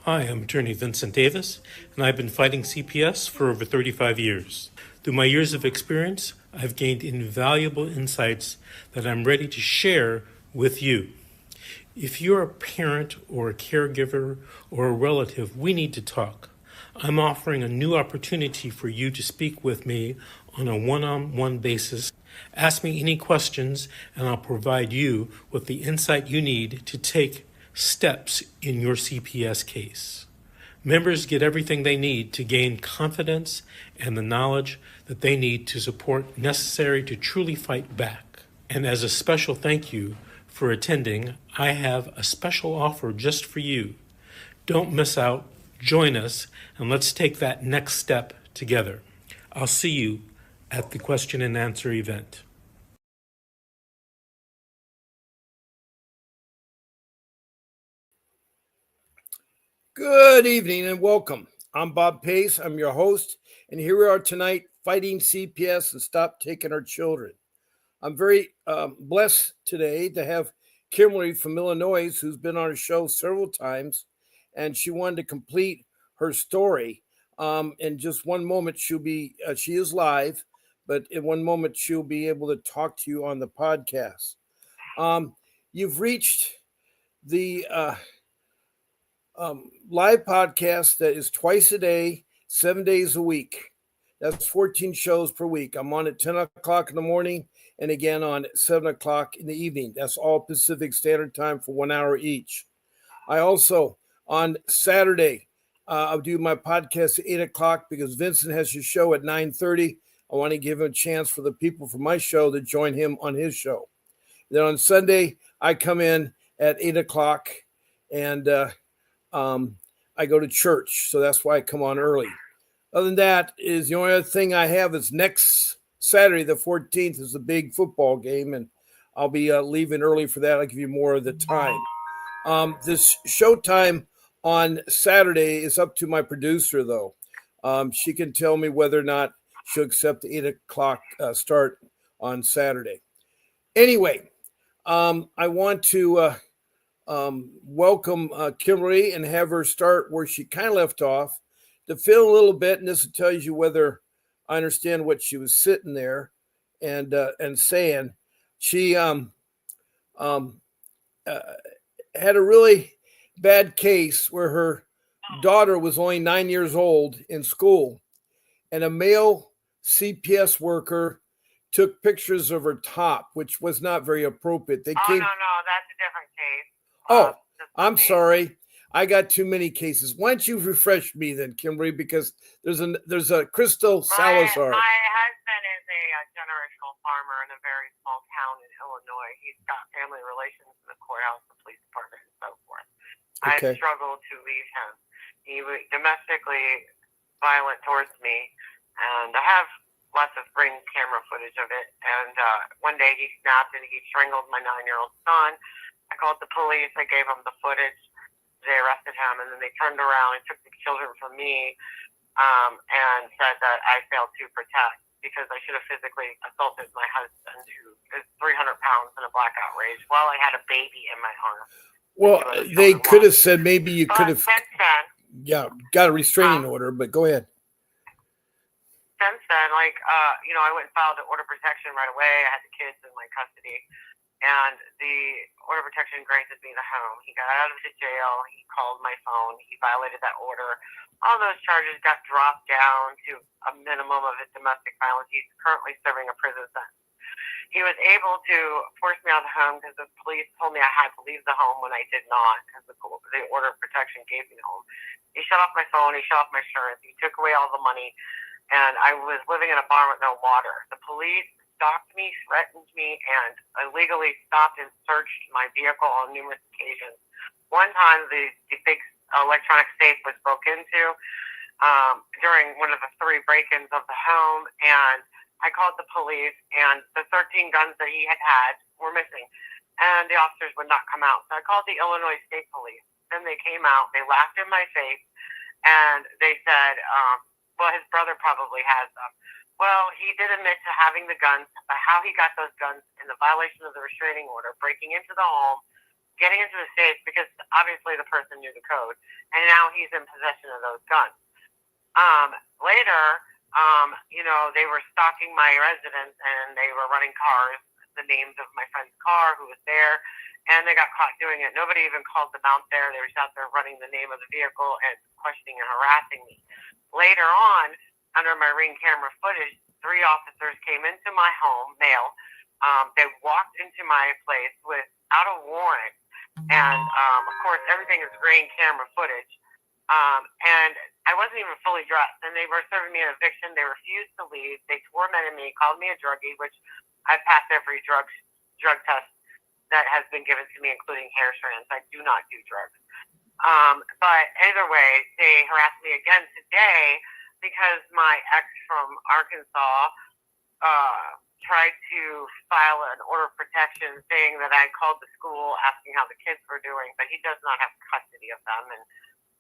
Hi, I'm attorney Vincent Davis, and I've been fighting CPS for over 35 years. Through my years of experience, I've gained invaluable insights that I'm ready to share with you. If you're a parent or a caregiver or a relative, we need to talk. I'm offering a new opportunity for you to speak with me on a one-on-one basis. Ask me any questions, and I'll provide you with the insight you need to take steps in your CPS case. Members get everything they need to gain confidence and the knowledge that they need to support necessary to truly fight back. And as a special thank you for attending, I have a special offer just for you. Don't miss out, join us, and let's take that next step together. I'll see you at the question and answer event. Good evening and welcome. I'm Bob Pace. I'm your host, and here we are tonight fighting CPS and stop taking our children. I'm very blessed today to have Kimberly from Illinois, who's been on our show several times, and she wanted to complete her story. In just one moment, she is live, but in one moment she'll be able to talk to you on the podcast. You've reached the live podcast that is twice a day, 7 days a week. That's 14 shows per week. I'm on at 10 o'clock in the morning and again on 7 o'clock in the evening. That's all Pacific Standard Time for 1 hour each. I also, on Saturday, I'll do my podcast at 8 o'clock because Vincent has his show at 9:30. I want to give him a chance for the people from my show to join him on his show. Then on Sunday, I come in at 8 o'clock and I go to church, so that's why I come on early. Other than that, is the only other thing I have is next Saturday, the 14th, is a big football game, and I'll be leaving early for that. I'll give you more of the time. This showtime on Saturday is up to my producer, though. She can tell me whether or not she'll accept the 8 o'clock start on Saturday. Anyway, I want to welcome Kimberly and have her start where she kind of left off to fill a little bit, and this tells you whether I understand what she was sitting there and saying. She had a really bad case where her daughter was only 9 years old in school, and a male CPS worker took pictures of her top, which was not very appropriate. No, that's a different case. I'm sorry. I got too many cases. Why don't you refresh me then, Kimberly? Because there's a Crystal Salazar. My husband is a generational farmer in a very small town in Illinois. He's got family relations in the courthouse, the police department, and so forth. Okay. I struggled to leave him. He was domestically violent towards me, and I have lots of ring camera footage of it. And one day he snapped and he strangled my 9-year-old son. I called the police. I gave them the footage. They arrested him, and then they turned around and took the children from me and said that I failed to protect because I should have physically assaulted my husband, who is 300 pounds in a blackout rage, while I had a baby in my arms. Well, they could have said maybe you could have got a restraining order, but go ahead. Since then, I went and filed the order of protection right away. I had the kids in my custody. And the order of protection granted me the home. He got out of the jail. He called my phone. He violated that order. All those charges got dropped down to a minimum of his domestic violence. He's currently serving a prison sentence. He was able to force me out of the home because the police told me I had to leave the home when I did not, because the order of protection gave me the home. He shut off my phone. He shut off my insurance. He took away all the money. And I was living in a barn with no water. The police stopped me, threatened me, and illegally stopped and searched my vehicle on numerous occasions. One time, the big electronic safe was broke into during one of the 3 break-ins of the home, and I called the police, and the 13 guns that he had were missing, and the officers would not come out. So I called the Illinois State Police. Then they came out, they laughed in my face, and they said, well, his brother probably has them. Well, he did admit to having the guns, but how he got those guns in the violation of the restraining order, breaking into the home, getting into the safe because obviously the person knew the code, and now he's in possession of those guns. Later, they were stalking my residence and they were running cars, the names of my friend's car who was there, and they got caught doing it. Nobody even called them out there. They were just out there running the name of the vehicle and questioning and harassing me. Later on, under my Ring camera footage, 3 officers came into my home, male. They walked into my place without a warrant. And, of course, everything is Ring camera footage. And I wasn't even fully dressed, and they were serving me an eviction. They refused to leave. They tormented me, called me a druggie, which I've passed every drug test that has been given to me, including hair strands. I do not do drugs. But either way, they harassed me again today because my ex from Arkansas tried to file an order of protection saying that I called the school asking how the kids were doing, but he does not have custody of them, and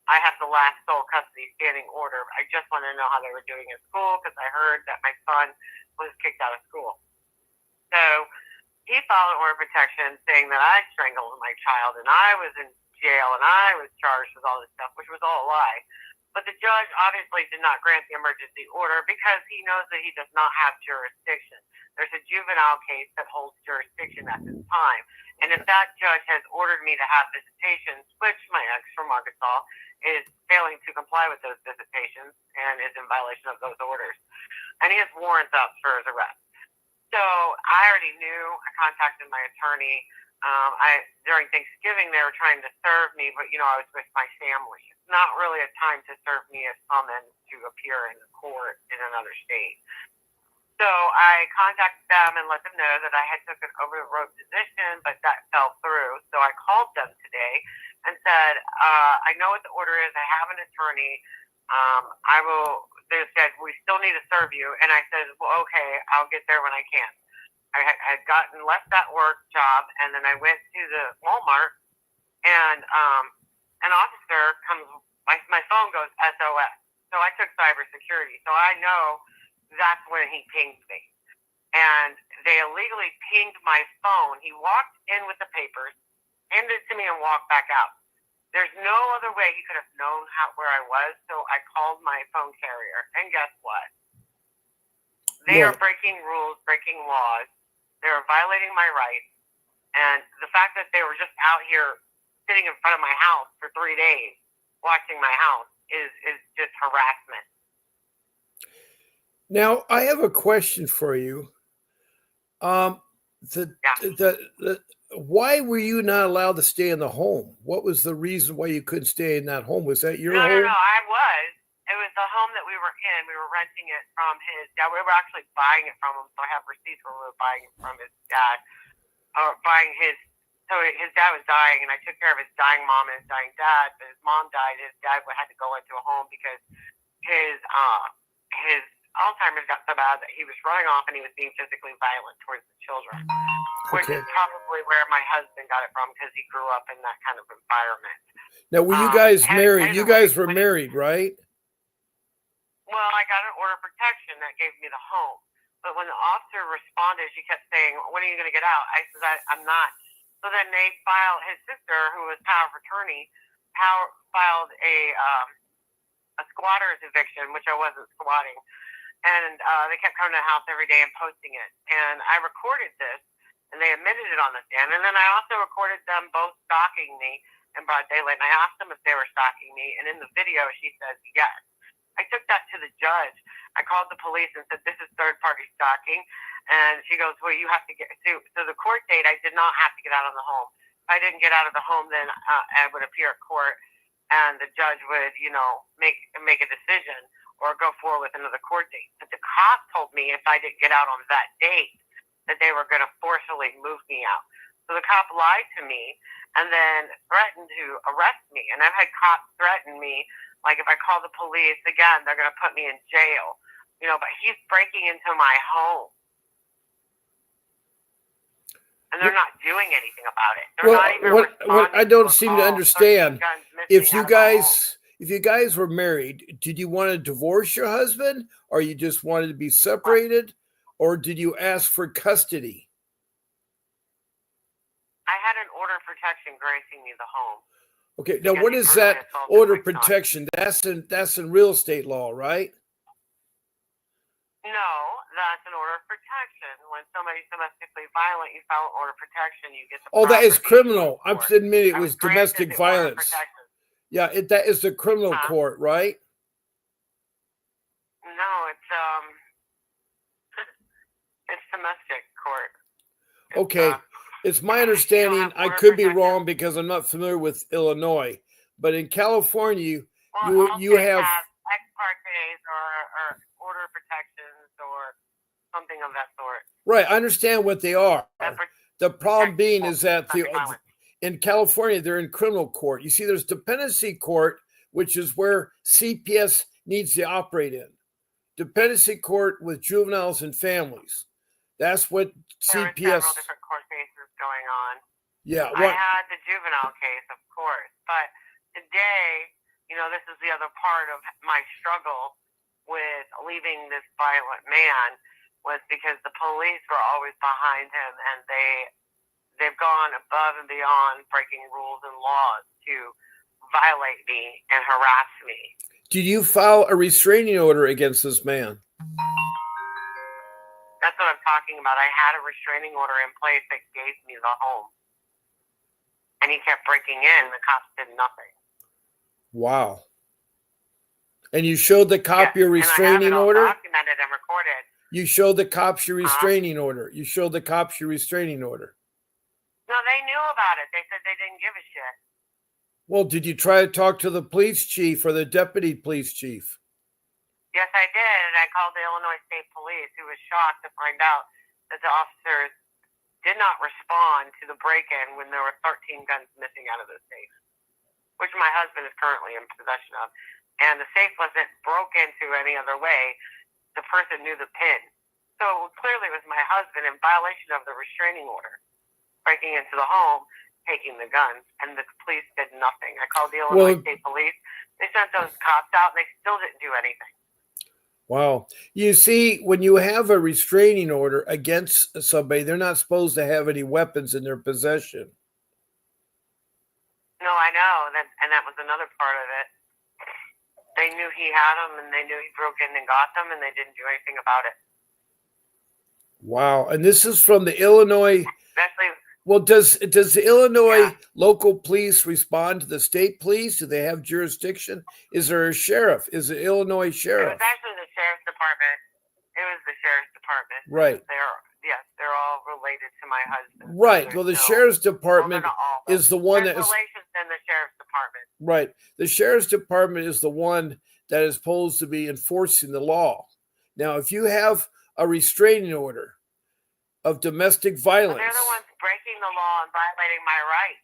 I have the last sole custody standing order. I just want to know how they were doing at school because I heard that my son was kicked out of school. So he filed an order of protection saying that I strangled my child and I was in jail and I was charged with all this stuff, which was all a lie. But the judge obviously did not grant the emergency order because he knows that he does not have jurisdiction. There's a juvenile case that holds jurisdiction at this time. And if that judge has ordered me to have visitations, which my ex from Arkansas is failing to comply with those visitations and is in violation of those orders. And he has warrants out for his arrest. So I already knew. I contacted my attorney. During Thanksgiving, they were trying to serve me, but, I was with my family. It's not really a time to serve me a summons to appear in court in another state. So I contacted them and let them know that I had took an over-the-road position, but that fell through. So I called them today and said, I know what the order is. I have an attorney. They said, we still need to serve you. And I said, well, okay, I'll get there when I can. I had left that work job, and then I went to the Walmart, and an officer comes, my phone goes SOS. So I took cybersecurity. So I know that's when he pinged me. And they illegally pinged my phone. He walked in with the papers, handed it to me, and walked back out. There's no other way he could have known where I was, so I called my phone carrier. And guess what? They are breaking rules, breaking laws. They're violating my rights. And the fact that they were just out here sitting in front of my house for 3 days watching my house is just harassment. Now, I have a question for you. Why were you not allowed to stay in the home? What was the reason why you couldn't stay in that home? Was that your home? No, I was. It was the home that we were in. We were renting it from his dad. We were actually buying it from him, so I have receipts where we were buying it from his dad. So his dad was dying, and I took care of his dying mom and his dying dad. But his mom died. His dad had to go into a home because his Alzheimer's got so bad that he was running off and he was being physically violent towards the children, which is probably where my husband got it from because he grew up in that kind of environment. Now, were you guys married? You guys were married, right? Well, I got an order of protection that gave me the home. But when the officer responded, she kept saying, when are you going to get out? I said, I'm not. So then they filed, his sister, who was power of attorney, filed a squatter's eviction, which I wasn't squatting. And they kept coming to the house every day and posting it. And I recorded this, and they admitted it on the stand. And then I also recorded them both stalking me in broad daylight. And I asked them if they were stalking me. And in the video, she says, yes. I took that to the judge. I called the police and said, this is third-party stalking. And she goes, well, you have to get to. So the court date, I did not have to get out of the home. If I didn't get out of the home, then I would appear at court, and the judge would, make a decision or go forward with another court date. But the cop told me if I didn't get out on that date, that they were going to forcefully move me out. So the cop lied to me and then threatened to arrest me. And I've had cops threaten me, like if I call the police again, they're going to put me in jail. But he's breaking into my home. And they're not doing anything about it. They're not even what I don't seem to understand, if you guys were married, did you want to divorce your husband, or you just wanted to be separated, or did you ask for custody? I had an order for protection granting me the home. Okay, now Because what he is brutally that assaulted order my son. protection? That's in real estate law, right? No, that's an order of protection. When somebody's domestically violent, you file an order of protection. You get the Oh, that is property criminal. I'm court. admitting it I was granted domestic the order of violence. protection. Yeah, that is the criminal court, right? No, it's domestic court. Okay. It's my you don't understanding, have I order could be protection? wrong because I'm not familiar with Illinois, but in California, Well, all you states have have ex partes or order of protections or something of that sort. right. I understand what they are. That The problem protects being people is that from violence. in California, they're in criminal court. You see, there's dependency court, which is where CPS needs to operate in. Dependency court with juveniles and families. That's what There were CPS. several different court cases going on. Yeah. I had the juvenile case, of course, but today, this is the other part of my struggle with leaving this violent man was because the police were always behind him, and they've gone above and beyond breaking rules and laws to violate me and harass me. Did you file a restraining order against this man? That's what I'm talking about. I had a restraining order in place that gave me the home. And he kept breaking in. The cops did nothing. Wow. And you showed the cop your restraining order? Documented and recorded. You showed the cops your restraining order. You showed the cops your restraining order. No, they knew about it. They said they didn't give a shit. Well, did you try to talk to the police chief or the deputy police chief? Yes, I did. And I called the Illinois State Police, who was shocked to find out that the officers did not respond to the break-in when there were 13 guns missing out of the safe, which my husband is currently in possession of. And the safe wasn't broken into any other way. The person knew the PIN. So clearly it was my husband in violation of the restraining order, breaking into the home, taking the guns, and the police did nothing. I called the Illinois State Police. They sent those cops out, and they still didn't do anything. Wow. You see, when you have a restraining order against somebody, they're not supposed to have any weapons in their possession. No, I know. And that was another part of it. They knew he had them, and they knew he broke in and got them, and they didn't do anything about it. Wow. And this is from the Illinois. Especially. Well, does the Illinois local police respond to the state police? Do they have jurisdiction? Is there a sheriff? Is it Illinois sheriff? It was actually the sheriff's department. It was the sheriff's department. Right. They're all related to my husband. Right. Well, the sheriff's department is the one that is relations in the sheriff's department. Right. The sheriff's department is the one that is supposed to be enforcing the law. Now, if you have a restraining order of domestic violence, they're the ones breaking the law and violating my rights.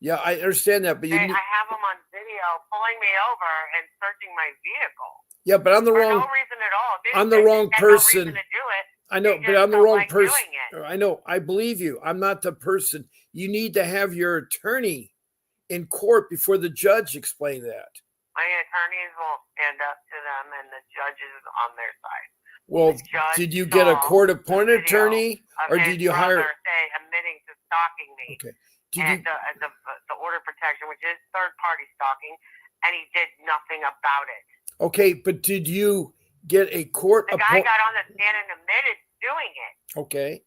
Yeah, I understand that, but I have them on video pulling me over and searching my vehicle. Yeah, but I'm the wrong. For no reason at all. I'm the wrong person. No reason to do it. I know, but I'm the wrong person. I know. I believe you. I'm not the person. You need to have your attorney in court before the judge explain that. My attorneys will stand up to them, and the judge is on their side. Well, did you get a court-appointed attorney, or did you hire? Admitting to stalking me. Okay. The order of protection, which is third-party stalking, and he did nothing about it. Okay, but did you get a court? The guy got on the stand and admitted doing it. Okay.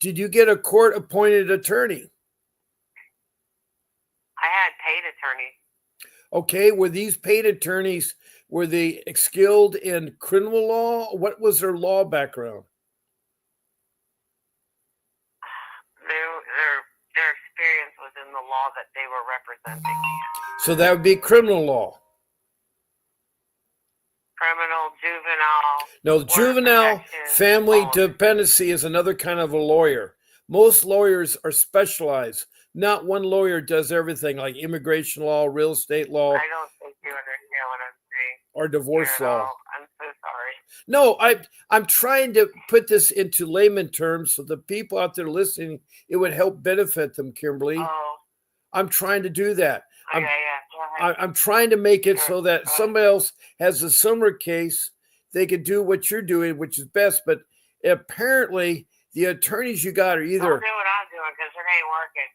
Did you get a court-appointed attorney? I had paid attorneys. Okay, were these paid attorneys, were they skilled in criminal law? What was their law background? Their experience was in the law that they were representing. So that would be criminal law. Criminal, juvenile. No, juvenile family dependency is another kind of a lawyer. Most lawyers are specialized. Not one lawyer does everything, like immigration law, real estate law. I don't think you understand what I'm saying. Or divorce law. I'm so sorry. No, I'm trying to put this into layman terms so the people out there listening, it would help benefit them, Kimberly. Oh. I'm trying to do that. Okay, I'm trying to make it so that somebody else has a similar case. They could do what you're doing, which is best. But apparently, the attorneys you got are either. Don't do what I'm doing because it ain't working.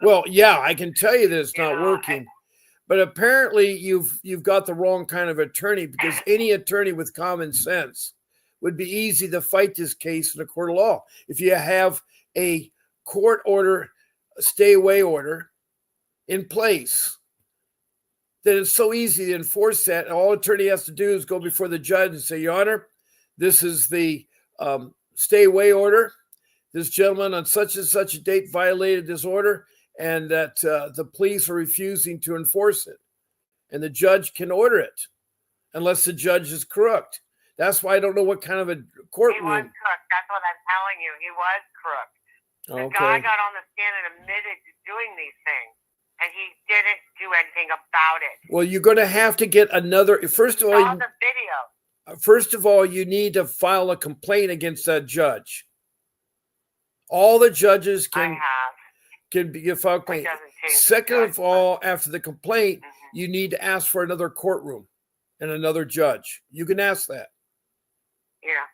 Well, yeah, I can tell you that it's You not know, working. But apparently you've got the wrong kind of attorney, because any attorney with common sense would be easy to fight this case in a court of law. If you have a court order, a stay away order in place, then it's so easy to enforce that. And all attorney has to do is go before the judge and say, Your Honor, this is the stay away order. This gentleman on such and such a date violated this order, and that the police are refusing to enforce it. And the judge can order it unless the judge is corrupt. That's why I don't know what kind of a courtroom. He was crook. That's what I'm telling you. He was crook. The Okay. guy got on the stand and admitted to doing these things, and he didn't do anything about it. Well, you're going to have to get another. First of Saw all, the video. you need to file a complaint against that judge. All the judges can file a complaint. Second of all, after the complaint, you need to ask for another courtroom and another judge. You can ask that. Yeah.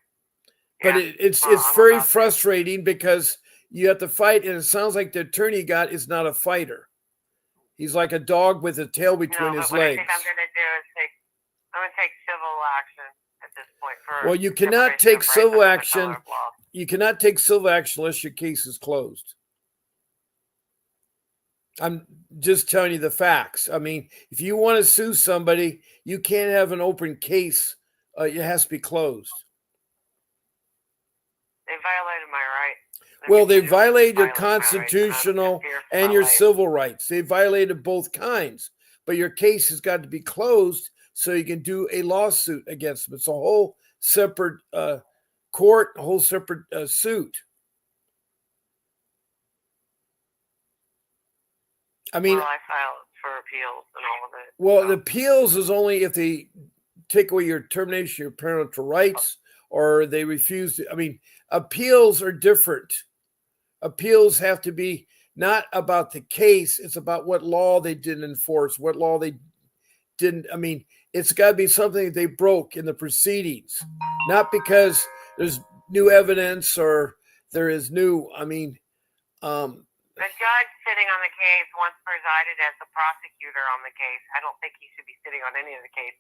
But it's very frustrating because you have to fight, and it sounds like the attorney you got is not a fighter. He's like a dog with a tail between his what legs. I think I'm going to do is I'm going to take civil action at this point. Well, you cannot take civil action. You cannot take civil action unless your case is closed. I'm just telling you the facts. I mean, if you want to sue somebody, you can't have an open case. It has to be closed. They violated my right. Well, they violated your constitutional and your civil rights. They violated both kinds. But your case has got to be closed so you can do a lawsuit against them. It's a whole separate court, a whole separate suit. I mean, well, I filed for appeals and all of it. Well, the appeals is only if they take away your termination, your parental rights, or they refuse to. I mean, appeals are different. Appeals have to be not about the case. It's about what law they didn't enforce, what law they didn't. I mean, it's got to be something that they broke in the proceedings, not because there's new evidence or there is new. I mean, the judge sitting on the case once presided as the prosecutor on the case. I don't think he should be sitting on any of the case.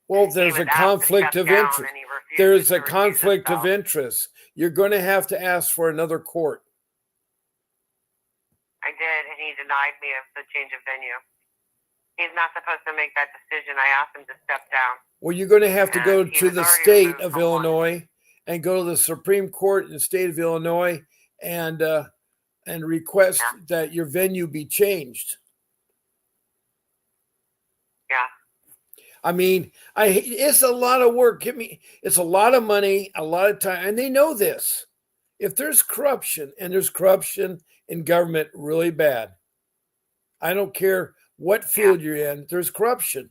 Well, there's a conflict of interest. There's a conflict of interest. You're going to have to ask for another court. I did, and he denied me of the change of venue. He's not supposed to make that decision. I asked him to step down. Well, you're going to have to go to the state of Illinois and go to the Supreme Court in the state of Illinois and request that your venue be changed. Yeah. I mean, it's a lot of work. It's a lot of money, a lot of time, and they know this. If there's corruption, and there's corruption in government really bad, I don't care what field you're in, there's corruption.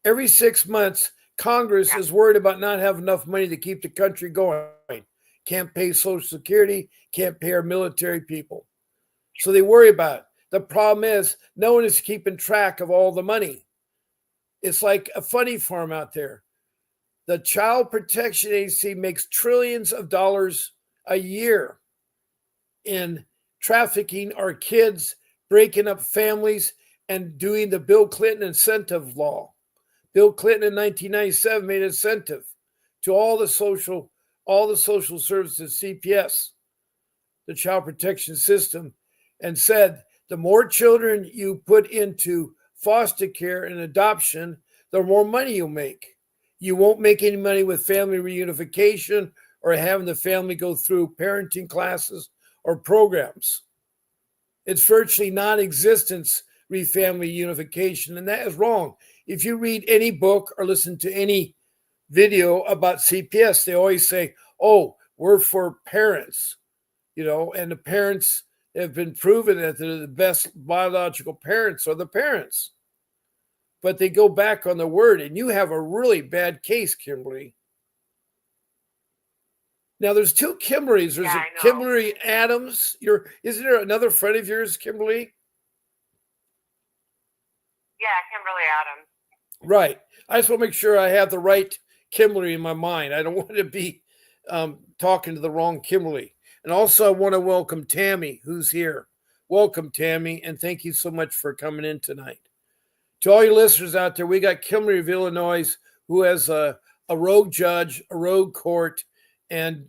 Every 6 months, Congress is worried about not having enough money to keep the country going. Can't pay Social Security, can't pay our military people. So they worry about it. The problem is no one is keeping track of all the money. It's like a funny farm out there. The Child Protection Agency makes trillions of dollars a year in trafficking our kids, breaking up families, and doing the Bill Clinton incentive law. Bill Clinton in 1997 made an incentive to all the social services, CPS, the child protection system, and said the more children you put into foster care and adoption, the more money you'll make. You won't make any money with family reunification or having the family go through parenting classes or programs. It's virtually non-existent family unification, and that is wrong. If you read any book or listen to any video about CPS, they always say, oh, we're for parents, and the parents have been proven that they're the best biological parents are the parents. But they go back on the word, and you have a really bad case, Kimberly. Now, there's two Kimberlys. There's a Kimberly Adams. Isn't there another friend of yours, Kimberly? Yeah, Kimberly Adams. Right. I just want to make sure I have the right Kimberly in my mind. I don't want to be talking to the wrong Kimberly. And also, I want to welcome Tammy, who's here. welcome, Tammy, and thank you so much for coming in tonight. To all your listeners out there, we got Kimberly of Illinois, who has a rogue judge, a rogue court, and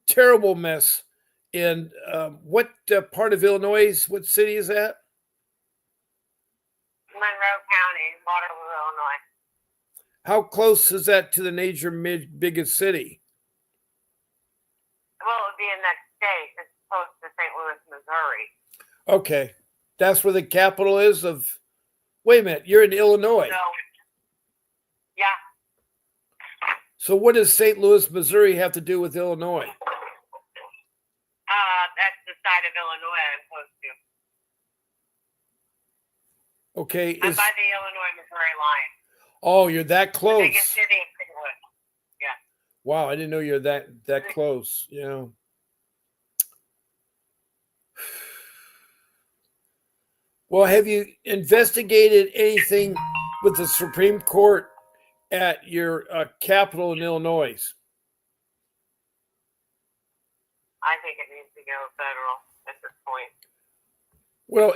terrible mess in what part of Illinois, what city is that? Monroe County, Waterloo, Illinois. How close is that to the major biggest city? Well, it would be in that state. It's close to St. Louis, Missouri. Okay. That's where the capital is of... Wait a minute. You're in Illinois. So, yeah. So what does St. Louis, Missouri have to do with Illinois? That's the side of Illinois I'm close to. Okay. I'm by the Illinois-Missouri line. Oh, you're that close. The biggest city in St. Louis. Yeah. Wow, I didn't know you're that close. Yeah. Well, have you investigated anything with the Supreme Court at your capital in Illinois? I think it needs to go federal at this point. Well,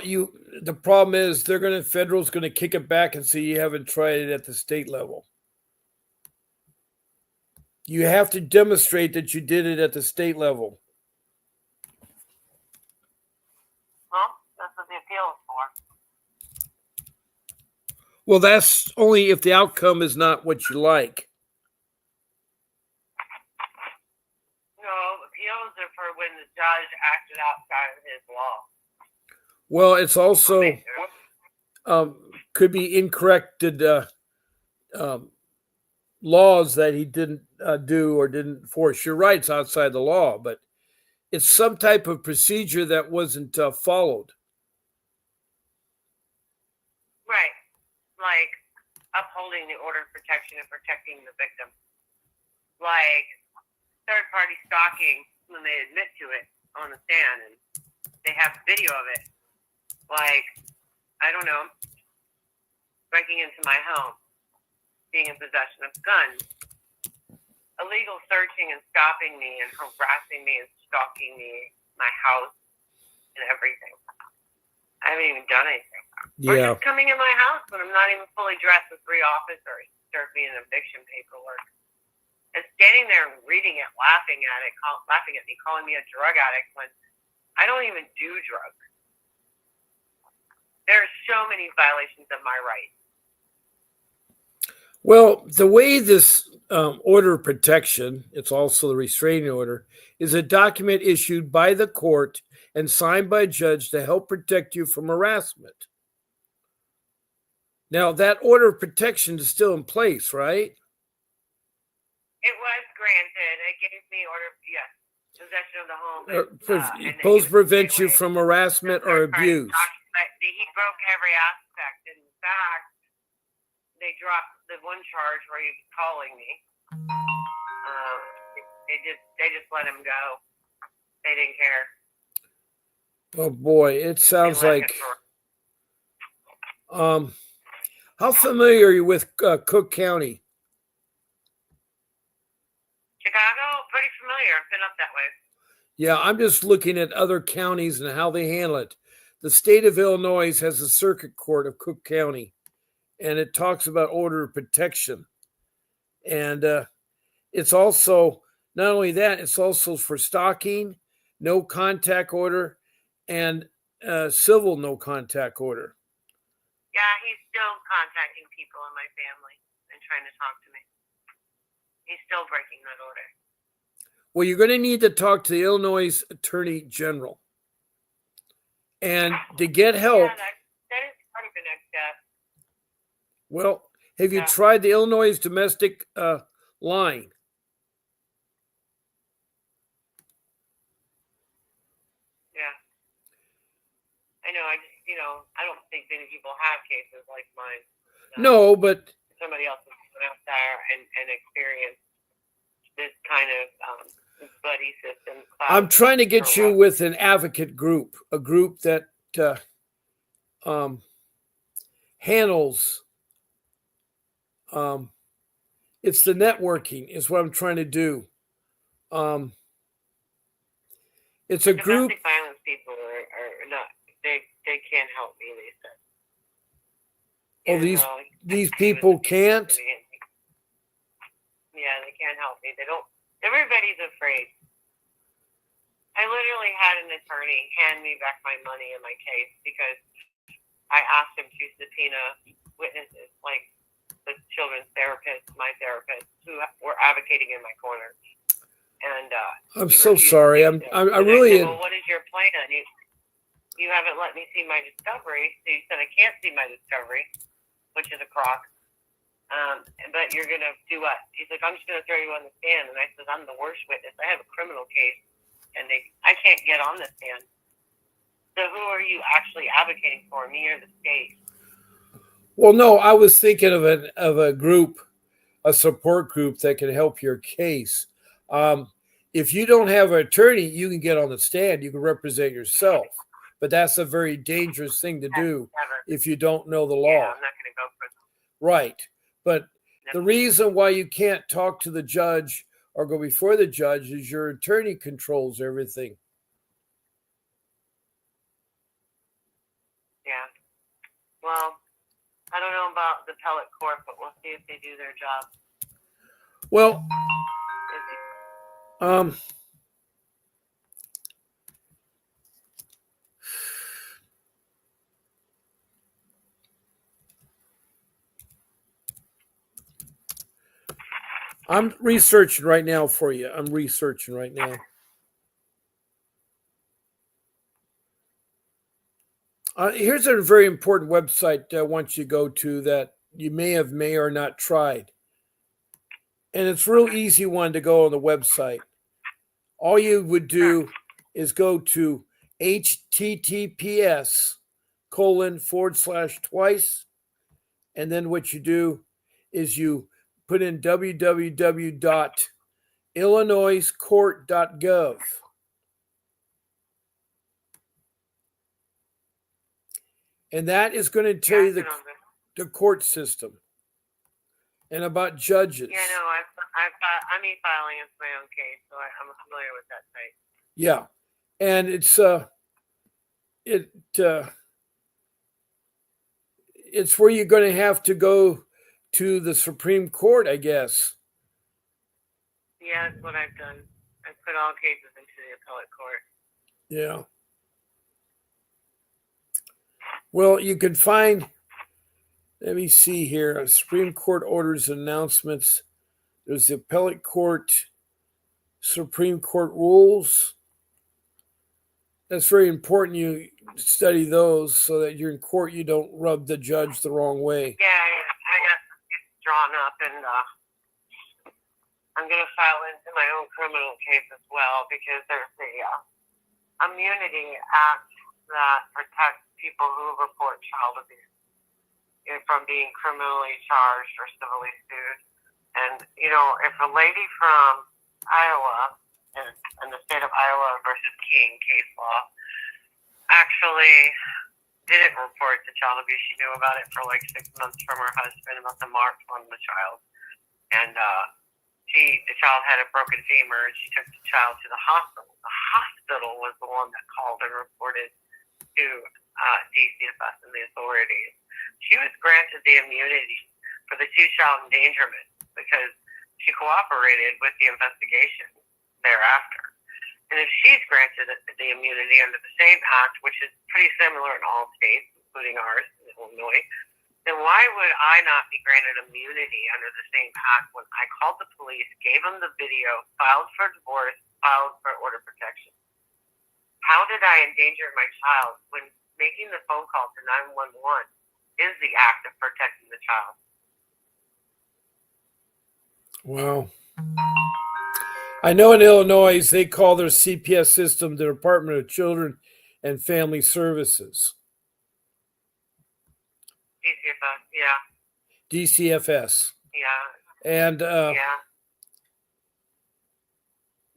the problem is federal's going to kick it back and say you haven't tried it at the state level. You have to demonstrate that you did it at the state level. Well, that's what the appeal is for. Well, that's only if the outcome is not what you like. No, appeals are for when the judge acted outside of his law. Well, it's also could be incorrected laws that he didn't do or didn't enforce. You're right, it's outside the law, but it's some type of procedure that wasn't followed. Right. Like upholding the order of protection and protecting the victim. Like third-party stalking when they admit to it on the stand and they have video of it. Like, I don't know, breaking into my home, being in possession of guns, illegal searching and stopping me and harassing me and stalking me, my house, and everything. I haven't even done anything. Yeah. Or just coming in my house when I'm not even fully dressed with 3 officers, serve me an eviction paperwork. And standing there and reading it, laughing at me, calling me a drug addict when I don't even do drugs. There are so many violations of my rights. Well, the way this order of protection, it's also the restraining order, is a document issued by the court and signed by a judge to help protect you from harassment. Now, that order of protection is still in place, right? It was granted. It gave me possession of the home. Supposed to prevent you from harassment or abuse. He broke every aspect. In fact, they dropped the one charge where he was calling me. They just let him go. They didn't care. Oh boy, it sounds like. How familiar are you with Cook County? Chicago, pretty familiar. I've been up that way. Yeah, I'm just looking at other counties and how they handle it. The state of Illinois has a circuit court of Cook County, and it talks about order of protection. And it's also, not only that, it's also for stalking, no contact order, and civil no contact order. Yeah, he's still contacting people in my family and trying to talk to me. He's still breaking that order. Well, you're going to need to talk to the Illinois Attorney General. And to get help. Yeah, that is part of the next step. Well, have you tried the Illinois domestic line? Yeah. I know. I don't think many people have cases like mine. No, but somebody else has been out there and experienced this kind of buddy system. I'm trying to get you with an advocate group, a group that handles. It's the networking is what I'm trying to do. It's a group. Domestic violence people are not they can't help me, they said. Oh, these people can't? Yeah, they can't help me. They don't. Everybody's afraid. I literally had an attorney hand me back my money in my case because I asked him to subpoena witnesses, like the children's therapist, my therapist, who were advocating in my corner. And I'm so sorry. I really. Said, well, what is your plan? You haven't let me see my discovery. So you said I can't see my discovery, which is a crock. But you're gonna do what? He's like, I'm just gonna throw you on the stand. And I said, I'm the worst witness. I have a criminal case, and I can't get on the stand. So who are you actually advocating for, me or the state? Well, no, I was thinking of a group, a support group that can help your case. If you don't have an attorney, you can get on the stand. You can represent yourself, but that's a very dangerous thing to do if you don't know the law. Yeah, I'm not going to go for it. Right, but the reason why you can't talk to the judge or go before the judge is your attorney controls everything. Yeah. Well, I don't know about the appellate court, but we'll see if they do their job. Well, I'm researching right now for you. Here's a very important website I want you to go to that you may or not tried. And it's a real easy one to go on the website. All you would do is go to https:// and then what you do is you put in www.illinoiscourt.gov. And that is going to tell you the court system and about judges. Yeah, no, I'm e-filing it's my own case, so I'm familiar with that site. Yeah, and it's where you're going to have to go to the Supreme Court, I guess. Yeah, that's what I've done. I've put all cases into the appellate court. Yeah. Well, you can find, let me see here, Supreme Court orders and announcements. There's the appellate court, Supreme Court rules. That's very important you study those so that you're in court, you don't rub the judge the wrong way. Yeah, I got it drawn up, and I'm going to file into my own criminal case as well because there's the Immunity Act that protects people who report child abuse from being criminally charged or civilly sued. And, if a lady from Iowa, in the state of Iowa versus King case law, actually didn't report the child abuse, she knew about it for like 6 months from her husband about the mark on the child. And the child had a broken femur, and she took the child to the hospital. The hospital was the one that called and reported to DCFS and the authorities. She was granted the immunity for the two-child endangerment because she cooperated with the investigation thereafter. And if she's granted the immunity under the same act, which is pretty similar in all states, including ours in Illinois, then why would I not be granted immunity under the same act when I called the police, gave them the video, filed for divorce, filed for order protection? How did I endanger my child when making the phone call to 911 is the act of protecting the child? Wow. I know in Illinois, they call their CPS system the Department of Children and Family Services. DCFS, yeah. DCFS. Yeah. And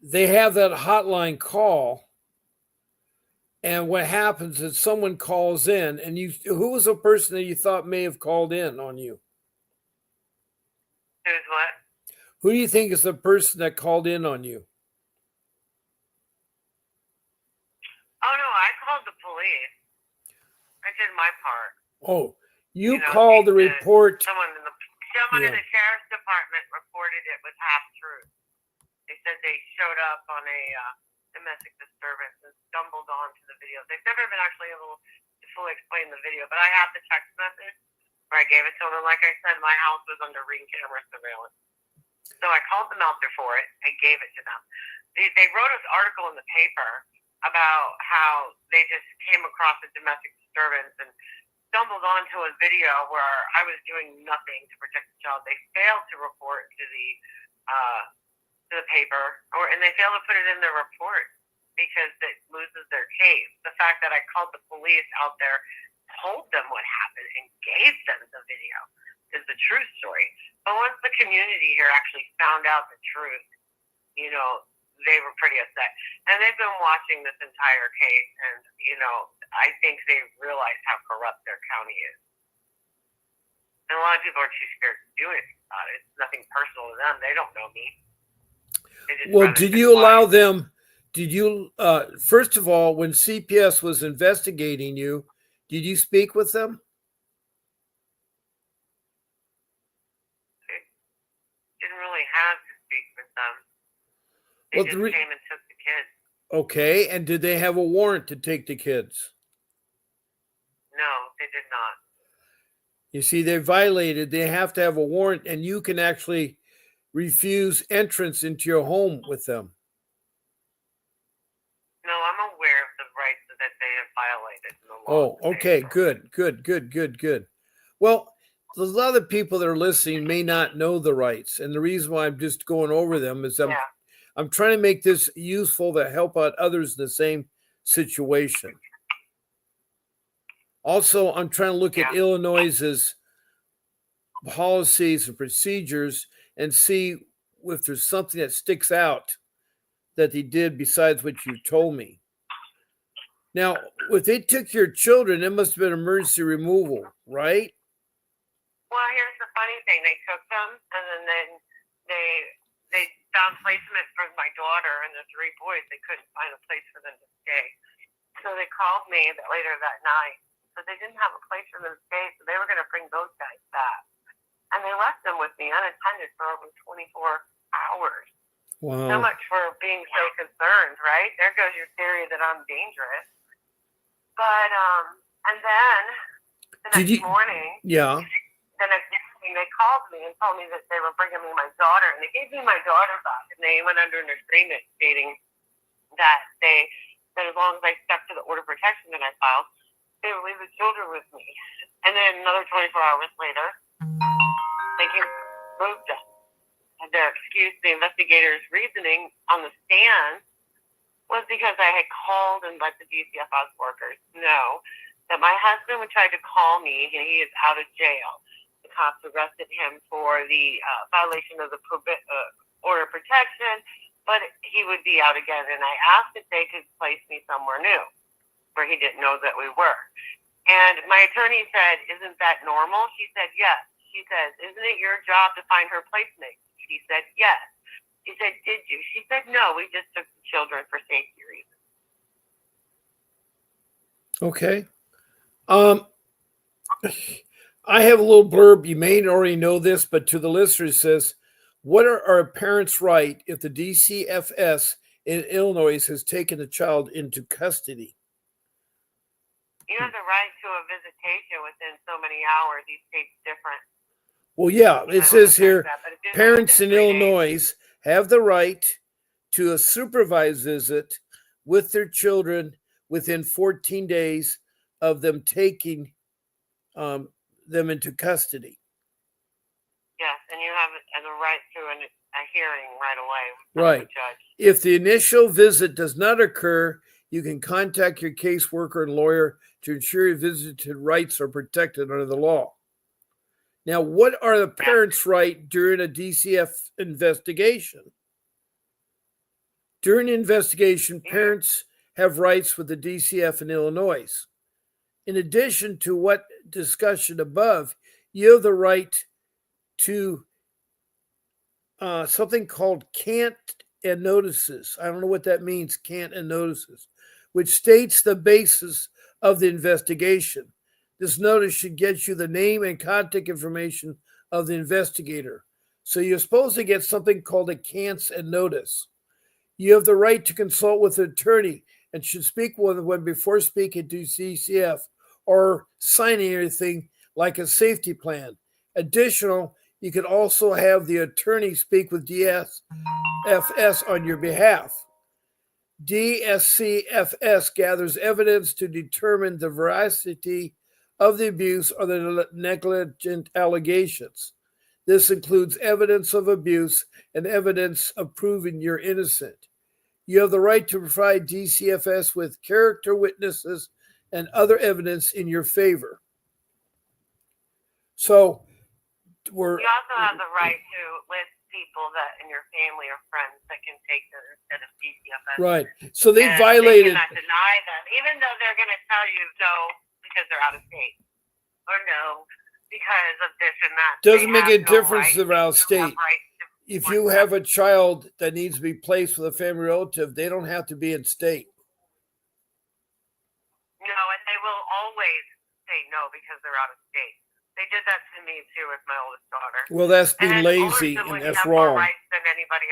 they have that hotline call. And what happens is someone calls in, and who was the person that you thought may have called in on you? Who's what? Who do you think is the person that called in on you? Oh, no, I called the police. did my part. Oh, you know, called the report. Someone in the sheriff's department reported it was half truth. They said they showed up on a domestic disturbance and stumbled onto the video. They've never been actually able to fully explain the video, but I have the text message where I gave it to them. And like I said, my house was under Ring camera surveillance. So I called them out there for it. I gave it to them. They wrote an article in the paper about how they just came across a domestic disturbance and stumbled onto a video where I was doing nothing to protect the child. They failed to report to the paper, and they failed to put it in their report because it loses their case. The fact that I called the police out there, told them what happened, and gave them the video is the true story. But once the community here actually found out the truth, they were pretty upset. And they've been watching this entire case, and, I think they realize how corrupt their county is. And a lot of people are too scared to do anything about it. It's nothing personal to them. They don't know me. Well, did you allow them, first of all, when CPS was investigating you, did you speak with them? I didn't really have to speak with them. They just came and took the kids. Okay, and did they have a warrant to take the kids? No, they did not. You see, they have to have a warrant, and you can actually refuse entrance into your home with them. No, I'm aware of the rights that they have violated in the Oh, law. okay, good. Well, a lot of people that are listening may not know the rights, and the reason why I'm just going over them is I'm trying to make this useful to help out others in the same situation. Also, I'm trying to look at Illinois's policies and procedures and see if there's something that sticks out that they did besides what you told me. Now, if they took your children, it must have been emergency removal, right? Well, here's the funny thing. They took them, and then they found placement for my daughter and the three boys. They couldn't find a place for them to stay. So they called me later that night. But they didn't have a place for them to stay, so they were going to bring those guys back. And they left them with me unattended for over 24 hours. Wow. So much for being so concerned, right? There goes your theory that I'm dangerous. But, and then the next morning, they called me and told me that they were bringing me my daughter. And they gave me my daughter back, and they went under an agreement stating that as long as I stuck to the order of protection that I filed, they would leave the children with me. And then another 24 hours later, they came moved us. And their excuse, the investigator's reasoning on the stand was because I had called and let the DCFS workers know that my husband would try to call me, and he is out of jail. The cops arrested him for the violation of the order of protection, but he would be out again. And I asked if they could place me somewhere new, where he didn't know that we were. And my attorney said, "Isn't that normal?" She said, "Yes." She says, "Isn't it your job to find her placement?" She said, "Yes." She said, "Did you?" She said, "No, we just took the children for safety reasons." Okay. I have a little blurb. You may already know this, but to the listeners, it says, what are our parents' right if the DCFS in Illinois has taken the child into custody? You have the right to a visitation within so many hours. Each state's different. Well, yeah, it says here, parents in Illinois have the right to a supervised visit with their children within 14 days of them taking them into custody. Yes, and you have the right to a hearing right away. Right. If the initial visit does not occur, you can contact your caseworker and lawyer to ensure your visited rights are protected under the law. Now, what are the parents' right during a DCF investigation? During the investigation, parents have rights with the DCF in Illinois. In addition to what discussion above, you have the right to something called cant and notices. I don't know what that means, cant and notices, which states the basis of the investigation. This notice should get you the name and contact information of the investigator. So you're supposed to get something called a can't and notice. You have the right to consult with an attorney and should speak with one before speaking to CCF or signing anything like a safety plan. Additional, you can also have the attorney speak with DSCFS on your behalf. DSCFS gathers evidence to determine the veracity of the abuse or the negligent allegations. This includes evidence of abuse and evidence of proving you're innocent. You have the right to provide DCFS with character witnesses and other evidence in your favor. So You also have the right to list people that in your family or friends that can take them instead of DCFS. Right. So they And violated. They cannot deny them, even though they're going to tell you no because they're out of state, or no because of this and that. Doesn't make a difference if they're out of state. If you have a child that needs to be placed with a family relative, they don't have to be in state. No, and they will always say no because they're out of state. They did that to me too with my oldest daughter. Well, that's being And lazy, older and siblings that's have more wrong. rights than anybody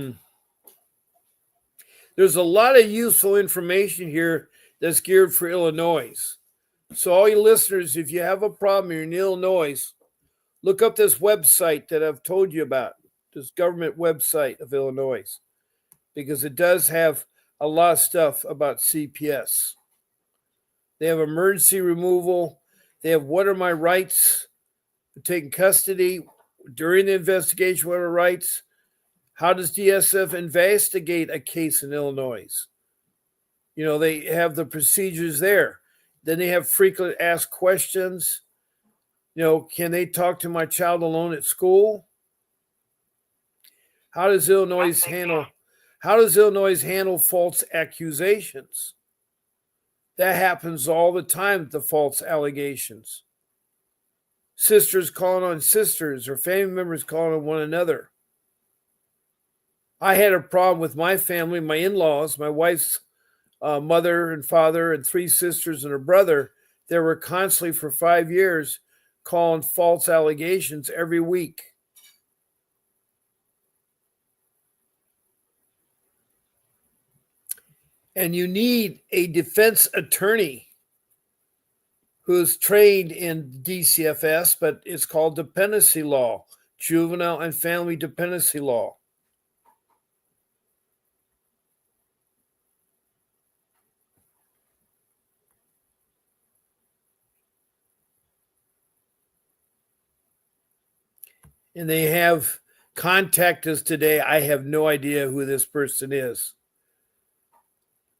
else. There's a lot of useful information here that's geared for Illinois. So all you listeners, if you have a problem, you're in Illinois, look up this website that I've told you about, this government website of Illinois, because it does have a lot of stuff about CPS. They have emergency removal. They have what are my rights, taking custody during the investigation, what are rights? How does DSF investigate a case in Illinois? You know, they have the procedures there. Then they have frequent asked questions. You know, can they talk to my child alone at school? How does Illinois handle false accusations? That happens all the time, the false allegations. Sisters calling on sisters or family members calling on one another. I had a problem with my family, my in-laws, my wife's mother and father and 3 sisters and her brother. They were constantly for 5 years calling false allegations every week. And you need a defense attorney who's trained in DCFS, but it's called dependency law, juvenile and family dependency law. And they have contacted us today. I have no idea who this person is.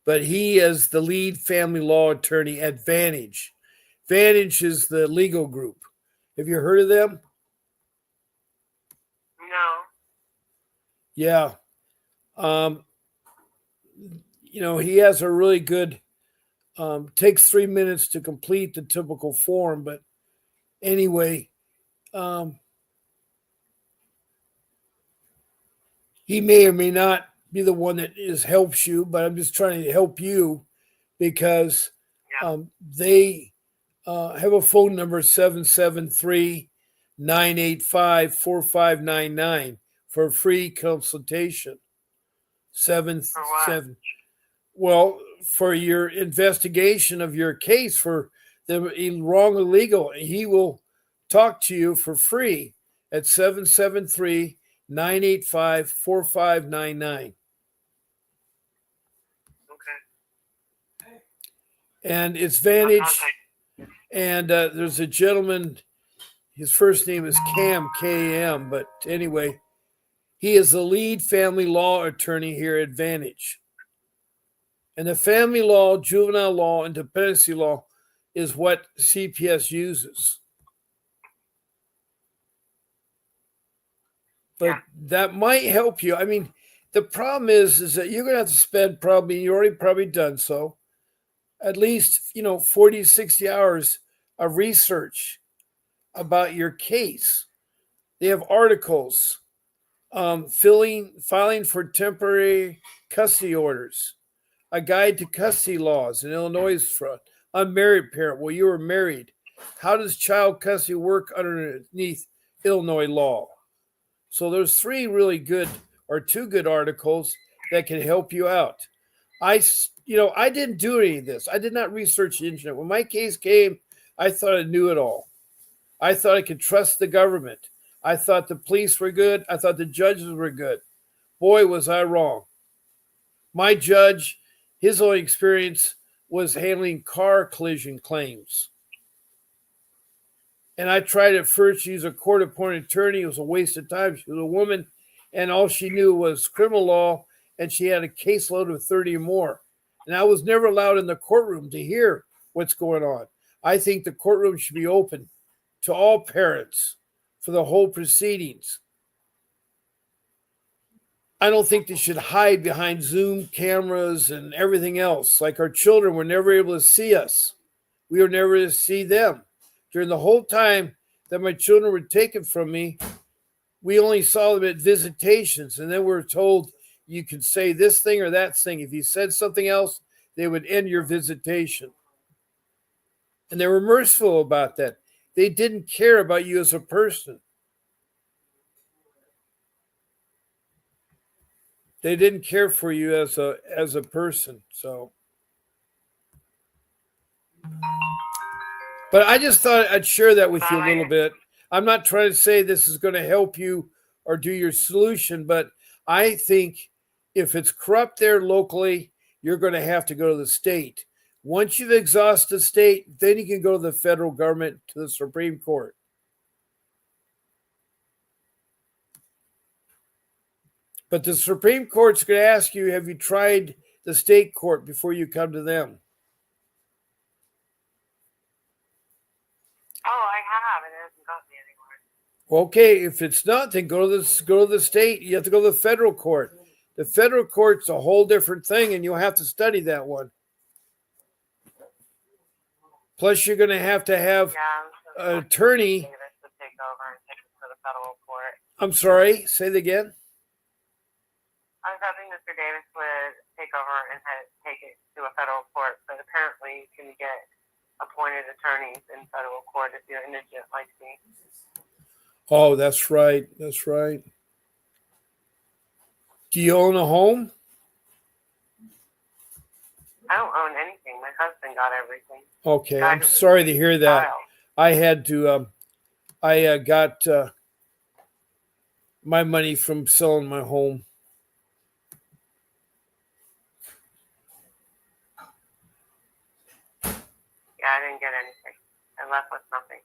But he is the lead family law attorney at Vantage. Vantage is the legal group. Have you heard of them? No. Yeah. You know, he has a really good, takes 3 minutes to complete the typical form. But anyway, he may or may not be the one that helps you, but I'm just trying to help you because they have a phone number 773-985-4599 for a free consultation. 77. Well, for your investigation of your case for the wrong or illegal, he will talk to you for free at 773-985-4599. Okay. And it's Vantage. And there's a gentleman, his first name is Cam, K-A-M, but anyway, he is the lead family law attorney here at Vantage. And the family law, juvenile law, and dependency law is what CPS uses. But that might help you. I mean, the problem is that you're going to have to spend probably, you've already probably done so, at least, 40, 60 hours of research about your case. They have articles, filing for temporary custody orders, a guide to custody laws in Illinois for unmarried parent. Well, you were married. How does child custody work underneath Illinois law? So there's two good articles that can help you out. I didn't do any of this. I did not research the internet. When my case came, I thought I knew it all. I thought I could trust the government. I thought the police were good. I thought the judges were good. Boy, was I wrong. My judge, his only experience was handling car collision claims. And I tried at first to use a court-appointed attorney. It was a waste of time. She was a woman, and all she knew was criminal law, and she had a caseload of 30 or more. And I was never allowed in the courtroom to hear what's going on. I think the courtroom should be open to all parents for the whole proceedings. I don't think they should hide behind Zoom cameras and everything else. Like our children were never able to see us. We were never able to see them. During the whole time that my children were taken from me, we only saw them at visitations. And then we were told you could say this thing or that thing. If you said something else, they would end your visitation. And they were merciful about that. They didn't care about you as a person. They didn't care for you as a person. So, but I just thought I'd share that with you a little bit. I'm not trying to say this is going to help you or do your solution, but I think if it's corrupt there locally, you're going to have to go to the state. Once you've exhausted the state, then you can go to the federal government, to the Supreme Court. But the Supreme Court's going to ask you, have you tried the state court before you come to them? Oh, I have. It hasn't got me anywhere. Okay, if it's not, then go to the state. You have to go to the federal court. The federal court's a whole different thing, and you'll have to study that one. Plus, you're going to have an attorney. To take over and take it to the federal court. I'm sorry, say that again. I was hoping Mr. Davis would take over and take it to a federal court, but apparently you can get appointed attorneys in federal court if you're indigent like me. Oh, that's right. That's right. Do you own a home? I don't own anything. My husband got everything. Okay, I'm sorry to hear that. I had to, I got my money from selling my home. Yeah, I didn't get anything. I left with nothing.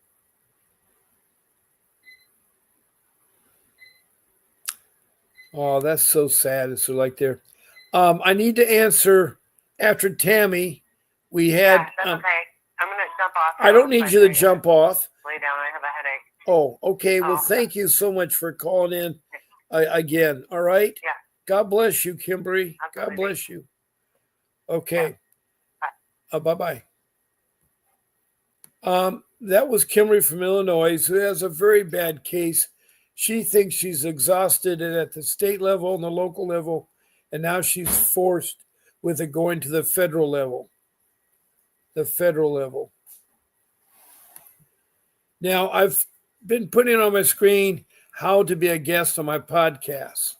Oh, that's so sad. It's like there. I need to answer after Tammy. We had. Yeah, that's okay. I'm going to jump off. I don't need you to jump off. Lay down. I have a headache. Oh, okay. Well, thank you so much for calling in again. All right. Yeah. God bless you, Kimberly. Absolutely. God bless you. Okay. Yeah. Bye-bye. That was Kimberly from Illinois, who has a very bad case. She thinks she's exhausted it at the state level and the local level, and now she's forced with it going to the federal level. The federal level. Now, I've been putting on my screen how to be a guest on my podcast.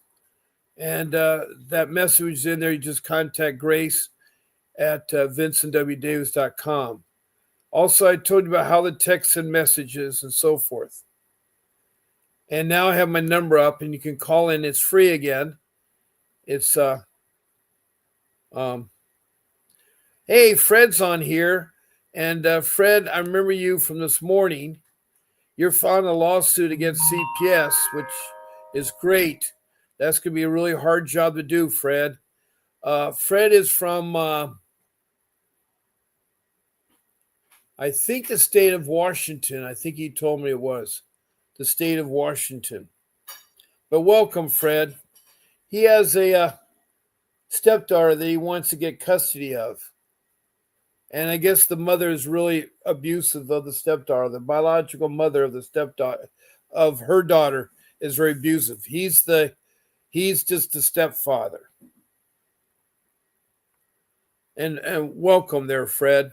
And that message is in there. You just contact Grace at vincentwdavis.com. Also, I told you about how to text and messages and so forth. And now I have my number up, and you can call in. It's free again. It's hey, Fred's on here, and Fred, I remember you from this morning. You're filing a lawsuit against CPS, which is great. That's going to be a really hard job to do, Fred. Fred is from, I think, the state of Washington. I think he told me it was the state of Washington. But welcome, Fred. He has a stepdaughter that he wants to get custody of. And I guess the mother is really abusive of the stepdaughter. The biological mother of the stepdaughter, of her daughter, is very abusive. He's just the stepfather. And welcome there, Fred.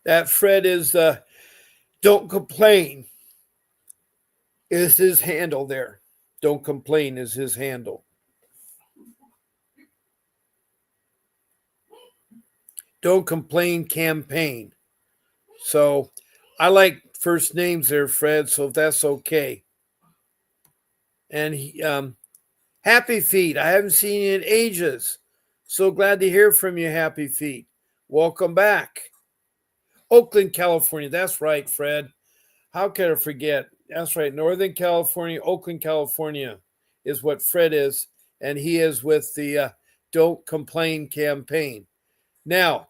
That Fred is Don't Complain is his handle there. Don't Complain is his handle. Don't Complain campaign. So I like first names there, Fred, so if that's okay. And Happy Feet, I haven't seen you in ages. So glad to hear from you, Happy Feet. Welcome back. Oakland, California. That's right, Fred. How could I forget? That's right. Northern California, Oakland, California is what Fred is. And he is with the Don't Complain campaign. Now,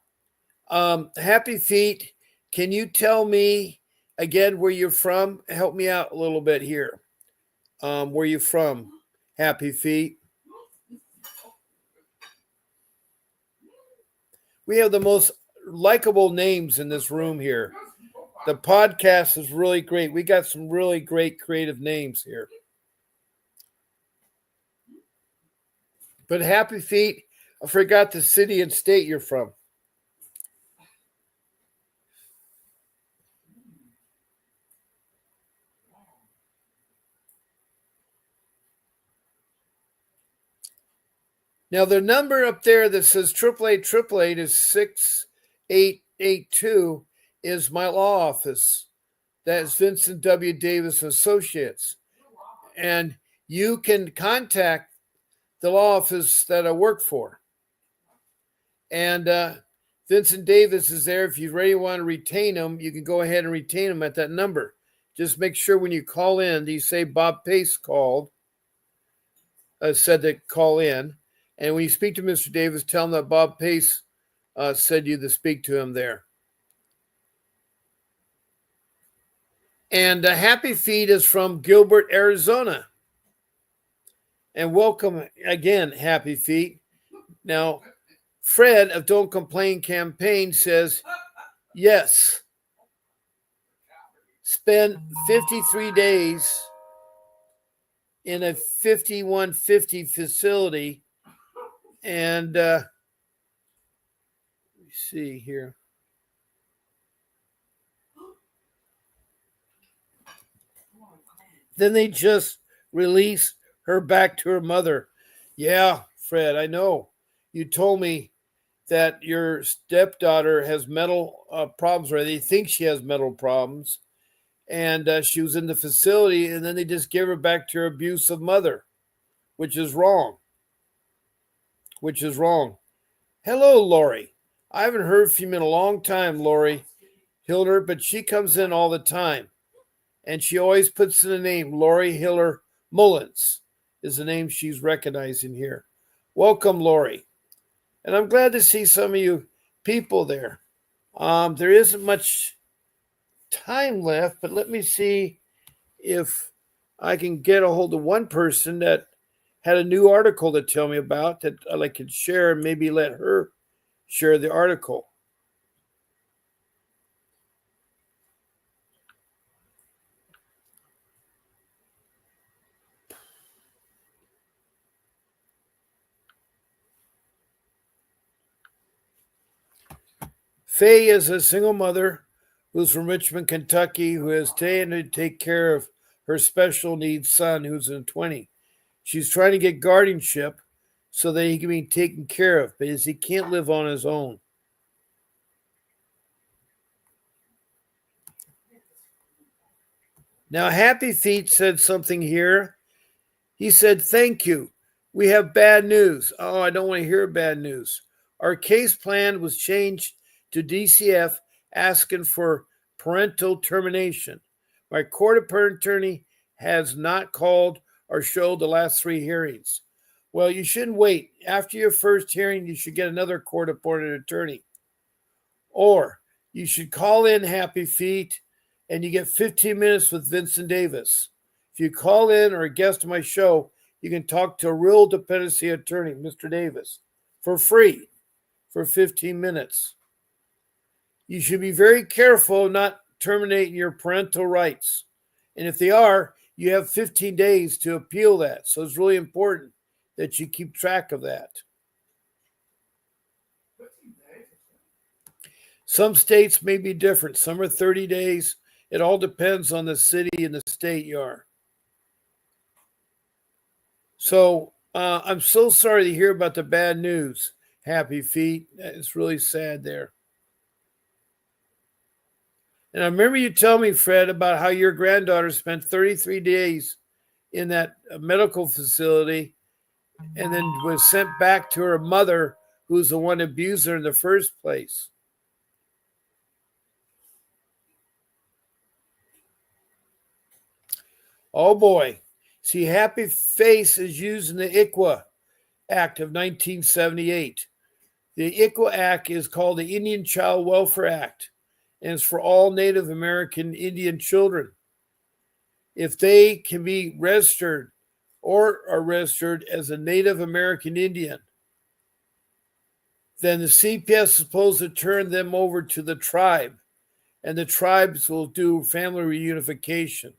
Happy Feet, can you tell me again where you're from? Help me out a little bit here. Where you from, Happy Feet? We have the most likable names in this room here. The podcast is really great. We got some really great creative names here. But Happy Feet, I forgot the city and state you're from. Now, the number up there that says 888 is 6882 is my law office. That's Vincent W. Davis Associates. And you can contact the law office that I work for. And Vincent Davis is there. If you really want to retain him, you can go ahead and retain him at that number. Just make sure when you call in, you say Bob Pace called, said to call in. And when you speak to Mr. Davis, tell him that Bob Pace said you to speak to him there. And Happy Feet is from Gilbert, Arizona. And welcome again, Happy Feet. Now, Fred of Don't Complain campaign says, yes, spend 53 days in a 5150 facility. And let me see here. Then they just release her back to her mother. Yeah, Fred, I know. You told me that your stepdaughter has mental problems, or they think she has mental problems. And she was in the facility, and then they just give her back to her abusive mother, which is wrong. Hello, Lori. I haven't heard from you in a long time, Lori Hilder, but she comes in all the time. And she always puts in the name, Lori Hiller Mullins is the name she's recognizing here. Welcome, Lori. And I'm glad to see some of you people there. There isn't much time left, but let me see if I can get a hold of one person that had a new article to tell me about that I could share and maybe let her share the article. Faye is a single mother who's from Richmond, Kentucky, who has taken to take care of her special needs son who's in 20. She's trying to get guardianship so that he can be taken care of, because he can't live on his own. Now, Happy Feet said something here. He said, thank you. We have bad news. Oh, I don't want to hear bad news. Our case plan was changed to DCF asking for parental termination. My court-appointed attorney has not called or showed the last 3 hearings. Well, you shouldn't wait. After your first hearing, you should get another court-appointed attorney. Or you should call in, Happy Feet, and you get 15 minutes with Vincent Davis. If you call in or a guest on my show, you can talk to a real dependency attorney, Mr. Davis, for free for 15 minutes. You should be very careful not terminating your parental rights. And if they are, you have 15 days to appeal that. So it's really important that you keep track of that. Some states may be different. Some are 30 days. It all depends on the city and the state you are. So I'm so sorry to hear about the bad news. Happy Feet. It's really sad there. And I remember you telling me, Fred, about how your granddaughter spent 33 days in that medical facility and then was sent back to her mother, who's the one who abused her in the first place. Oh boy. See, Happy Face is used in the ICWA Act of 1978. The ICWA Act is called the Indian Child Welfare Act, and it's for all Native American Indian children. If they can be registered or are registered as a Native American Indian, then the CPS is supposed to turn them over to the tribe, and the tribes will do family reunification.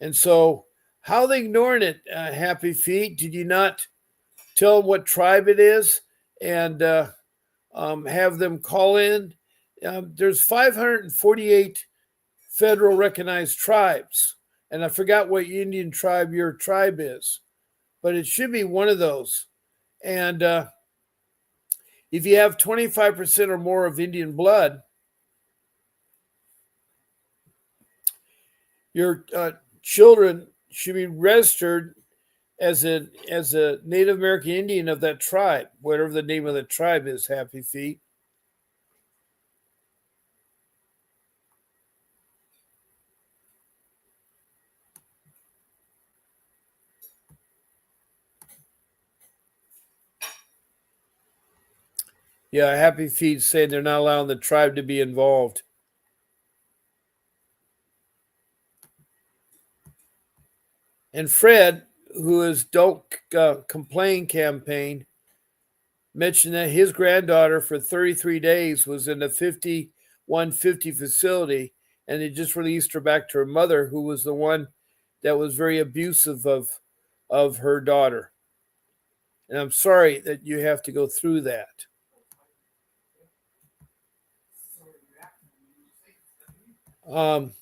And so, how they ignoring it, Happy Feet? Did you not tell them what tribe it is and have them call in? There's 548 federal recognized tribes, and I forgot what Indian tribe your tribe is, but it should be one of those. And if you have 25% or more of Indian blood, your children should be registered as a Native American Indian of that tribe, whatever the name of the tribe is, Happy Feet. Yeah, Happy Feet saying they're not allowing the tribe to be involved. And Fred, who is Don't Complain campaign, mentioned that his granddaughter for 33 days was in a 5150 facility, and they just released her back to her mother, who was the one that was very abusive of her daughter. And I'm sorry that you have to go through that. Um,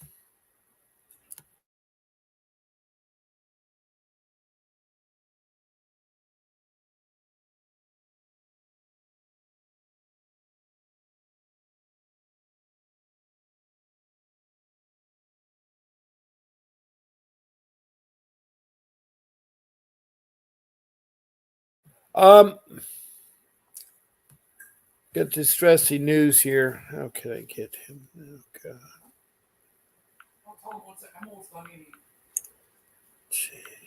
Got distressing news here. How can I get him? Oh, God. Jeez.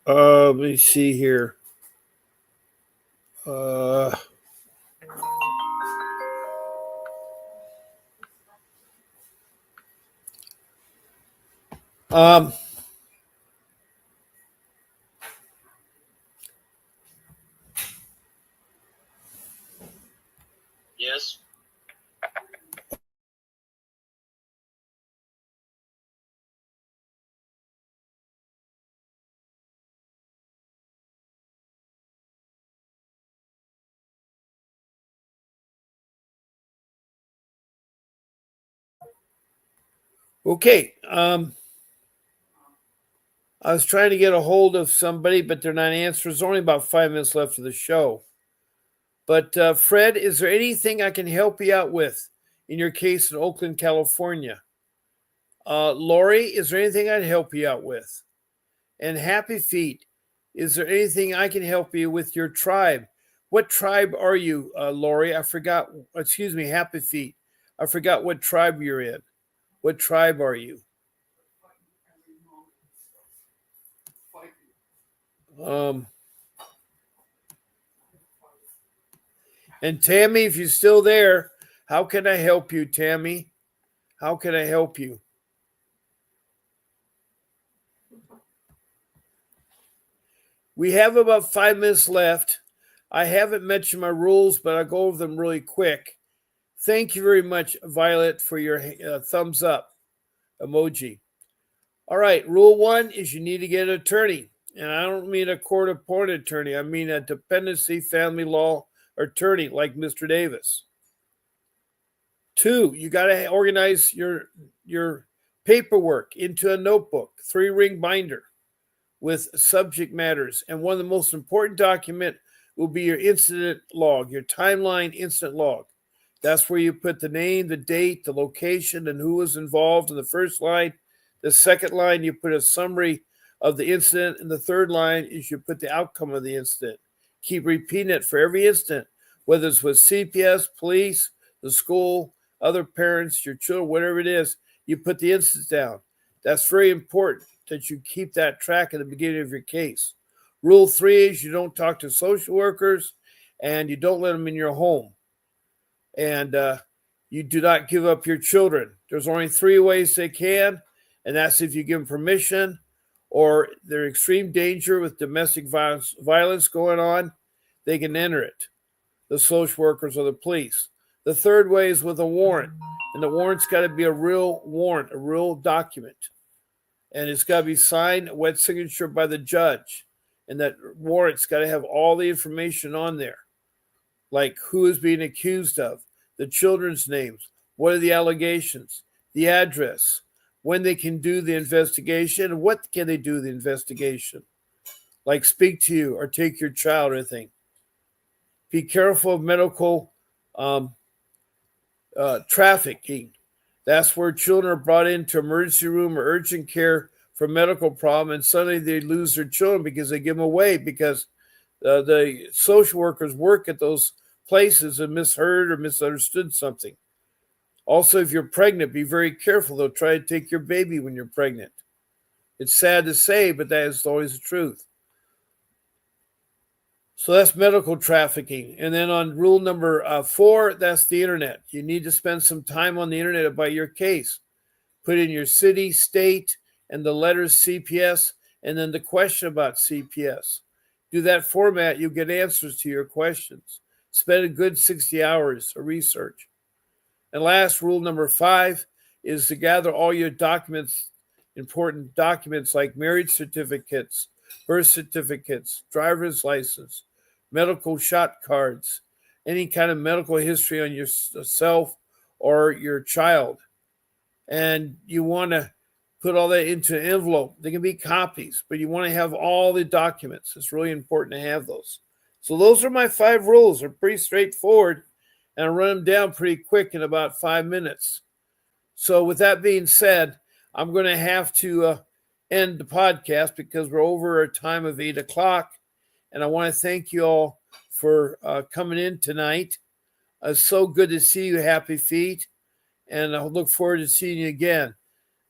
Let me see here. Yes. Okay. I was trying to get a hold of somebody, but they're not answering. There's only about 5 minutes left of the show. But Fred, is there anything I can help you out with in your case in Oakland, California? Lori, is there anything I'd help you out with? And Happy Feet, is there anything I can help you with your tribe? What tribe are you, Lori? I forgot. Excuse me, Happy Feet. I forgot what tribe you're in. What tribe are you? And Tammy, if you're still there, how can I help you, Tammy? How can I help you? We have about 5 minutes left. I haven't mentioned my rules, but I'll go over them really quick. Thank you very much, Violet, for your thumbs up emoji. All right, rule 1 is you need to get an attorney. And I don't mean a court-appointed attorney. I mean a dependency family law attorney like Mr. Davis. 2, you got to organize your paperwork into a notebook, 3-ring binder with subject matters. And one of the most important document will be your incident log, your timeline incident log. That's where you put the name, the date, the location, and who was involved in the first line. The second line, you put a summary of the incident. And the third line is you put the outcome of the incident. Keep repeating it for every incident, whether it's with CPS, police, the school, other parents, your children, whatever it is, you put the incident down. That's very important that you keep that track at the beginning of your case. Rule 3 is you don't talk to social workers and you don't let them in your home. And you do not give up your children. There's only 3 ways they can, and that's if you give them permission or they're in extreme danger with domestic violence going on, they can enter it, the social workers or the police. The third way is with a warrant, and the warrant's got to be a real warrant, a real document. And it's got to be signed, wet signature by the judge. And that warrant's got to have all the information on there, like who is being accused of, the children's names, what are the allegations, the address, when they can do the investigation, what can they do the investigation, like speak to you or take your child or anything. Be careful of medical trafficking. That's where children are brought into emergency room or urgent care for medical problem, and suddenly they lose their children because they give them away because the social workers work at those places and misheard or misunderstood something. Also, if you're pregnant, be very careful. They'll try to take your baby when you're pregnant. It's sad to say, but that is always the truth. So that's medical trafficking. And then on rule number 4, that's the internet. You need to spend some time on the internet about your case. Put in your city, state, and the letters CPS, and then the question about CPS. Do that format, you'll get answers to your questions. Spend a good 60 hours of research. And last, rule number 5 is to gather all your documents, important documents like marriage certificates, birth certificates, driver's license, medical shot cards, any kind of medical history on yourself or your child. And you want to put all that into an envelope. They can be copies, but you want to have all the documents. It's really important to have those. So those are my 5 rules. They're pretty straightforward, and I run them down pretty quick in about 5 minutes. So with that being said, I'm going to have to end the podcast because we're over a time of 8 o'clock. And I want to thank you all for coming in tonight. It's so good to see you, Happy Feet. And I look forward to seeing you again.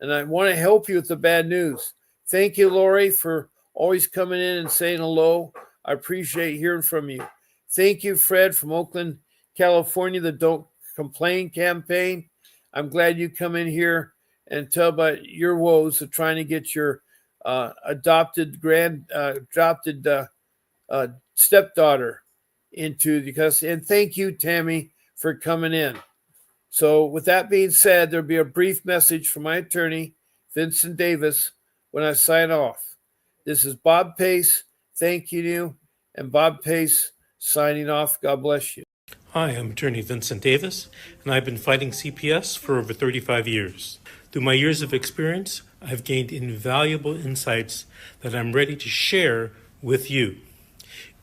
And I want to help you with the bad news. Thank you, Lori, for always coming in and saying hello. I appreciate hearing from you. Thank you, Fred, from Oakland, California, the Don't Complain campaign. I'm glad you come in here and tell about your woes of trying to get your adopted stepdaughter into the custody. And thank you, Tammy, for coming in. So with that being said, there'll be a brief message from my attorney, Vincent Davis, when I sign off. This is Bob Pace. Thank you. And Bob Pace signing off. God bless you. Hi, I'm attorney Vincent Davis, and I've been fighting CPS for over 35 years. Through my years of experience, I've gained invaluable insights that I'm ready to share with you.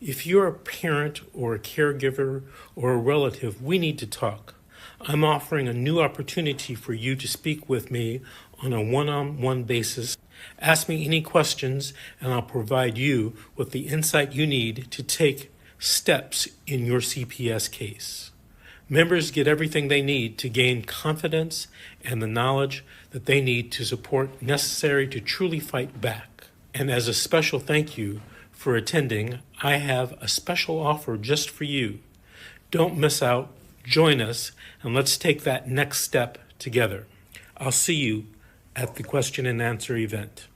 If you're a parent or a caregiver or a relative, we need to talk. I'm offering a new opportunity for you to speak with me on a one-on-one basis. Ask me any questions, and I'll provide you with the insight you need to take steps in your CPS case. Members get everything they need to gain confidence and the knowledge that they need to support necessary to truly fight back. And as a special thank you for attending, I have a special offer just for you. Don't miss out. Join us, and let's take that next step together. I'll see you at the question and answer event.